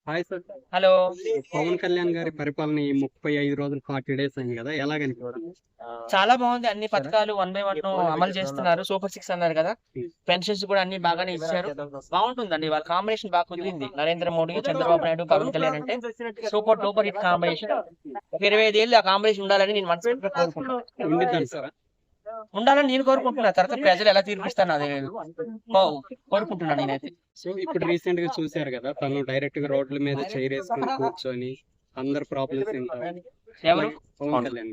Hi sir. Hello. Pavan Kalyan గారి పరిపాలన ఈ 35 రోజులు 40 డేస్ అయింది కదా, ఎలాగనిపించింది? చాలా బాగుంది. అన్ని పథకాలు వన్ బై వన్ అమలు చేస్తున్నారు. సూపర్ 6 అన్నారు కదా. పెన్షన్స్ కూడా అన్ని బాగానే ఇచ్చారు. బాగుంటుందండి. వాళ్ళ కాంబినేషన్ బాగా కుదిరింది. నరేంద్ర మోడీ, చంద్రబాబు నాయుడు, పవన్ కళ్యాణ్ అంటే సూపర్ డూపర్ హిట్ కాంబినేషన్. ఒక 25 ఏళ్ళు ఆ కాంబినేషన్ ఉండాలని నేను మనస్ఫూర్తిగా కోరుకుంటున్నాను. ఉండిద్దంటారా? ఉండాలని నేను కోరుకుంటున్నా. తర్వాత ప్రజలు ఎలా తీర్పిస్తాను అది కోరుకుంటున్నాను నేనైతే. సో ఇప్పుడు రీసెంట్ గా చూశారు కదా, తను డైరెక్ట్ గా రోడ్ల మీద చైర్ వేసుకుని కూర్చొని అందరు ప్రాబ్లమ్స్ ఎవరు? పవన్ కళ్యాణ్.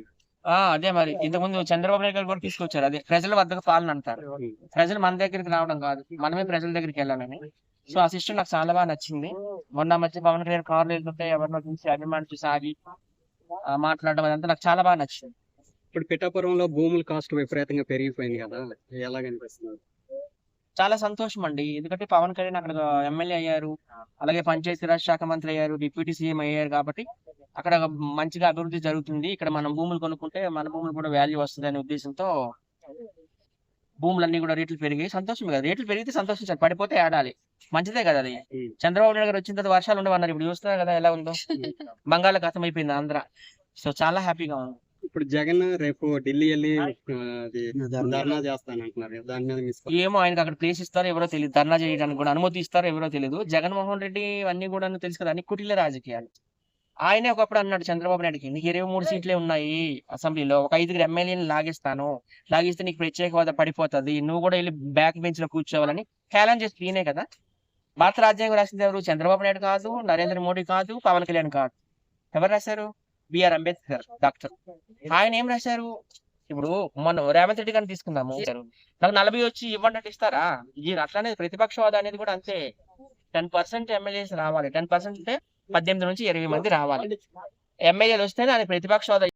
అదే మరి ఇంతకుముందు చంద్రబాబు నాయుడు గారు కూడా తీసుకొచ్చారు. అదే ప్రజల వద్దకు పాలన అంటారు. ప్రజలు మన దగ్గరికి రావడం కాదు, మనమే ప్రజల దగ్గరికి వెళ్ళాలని. సో ఆ సిస్టమ్ నాకు చాలా బాగా నచ్చింది. మొన్న మధ్య పవన్ కళ్యాణ్ కార్లు వెళ్తుంటే ఎవరినో చూసి అభిమాని చూసి ఆగి మాట్లాడడం అదంతా నాకు చాలా బాగా నచ్చింది. ఇప్పుడు పిఠాపురంలో భూముల కాస్ట్ విపరీతంగా పెరిగిపోయింది కదా, ఎలాగనిపిస్తుంది? చాలా సంతోషం అండి. ఎందుకంటే పవన్ కళ్యాణ్ అక్కడ ఎమ్మెల్యే అయ్యారు, అలాగే పంచాయతీరాజ్ శాఖ మంత్రి అయ్యారు, డిప్యూటీ సీఎం అయ్యారు. కాబట్టి అక్కడ మంచిగా అభివృద్ధి జరుగుతుంది. ఇక్కడ మనం భూములు కొనుక్కుంటే మన భూములు కూడా వాల్యూ వస్తుంది అనే ఉద్దేశంతో భూములన్నీ కూడా రేట్లు పెరిగాయి. సంతోషం కదా, రేట్లు పెరిగితే సంతోషించాలి, పడిపోతే ఆడాలి. మంచిదే కదా అది. చంద్రబాబు నాయుడు గారు వచ్చిన తర్వాత వర్షాలు ఉండవన్నారు. ఇప్పుడు చూస్తున్నారు కదా ఎలా ఉందో. బంగాళాఖాతం అయిపోయింది ఆంధ్ర. సో చాలా హ్యాపీగా ఉంది. ఇప్పుడు జగన్ రేపు ఢిల్లీ వెళ్ళి ధర్నా చేస్తానంటున్నారు. దాని మీద ఏమో ఆయనకు అక్కడ ప్లేస్ ఇస్తారో ఎవరో తెలియదు, ధర్నా చేయడానికి కూడా అనుమతి ఇస్తారో ఎవరో తెలియదు. జగన్మోహన్ రెడ్డి అన్ని కూడా తెలుసు కదా, అన్ని కుటిల రాజకీయాలు. ఆయనే ఒకప్పుడు అన్నాడు చంద్రబాబు నాయుడుకి, నీకు 23 సీట్లే ఉన్నాయి అసెంబ్లీలో, ఒక 5 ఎమ్మెల్యేని లాగిస్తే నీకు ప్రత్యేక హోదా పడిపోతుంది, నువ్వు కూడా వెళ్ళి బ్యాక్ బెంచ్ లో కూర్చోవాలని ఛాలెంజ్ చేసి ఈయనే కదా. భారత రాజ్యాంగం రాసింది ఎవరు? చంద్రబాబు నాయుడు కాదు, నరేంద్ర మోడీ కాదు, పవన్ కళ్యాణ్ కాదు. ఎవరు రాశారు? BR Ambedkar doctor. ఆయన ఏం రాశారు? ఇప్పుడు మనం రేవంత్ రెడ్డి గారిని తీసుకుందాము. నాకు 40 వచ్చి ఇవ్వండి అంటే ఇస్తారా? అట్లానే ప్రతిపక్ష హోదా అనేది కూడా అంతే. 10% ఎమ్మెల్యేస్ రావాలి. 10% అంటే 18 నుంచి 20 మంది రావాలి. ఎమ్మెల్యేలు వస్తేనే ఆయన ప్రతిపక్ష హోదా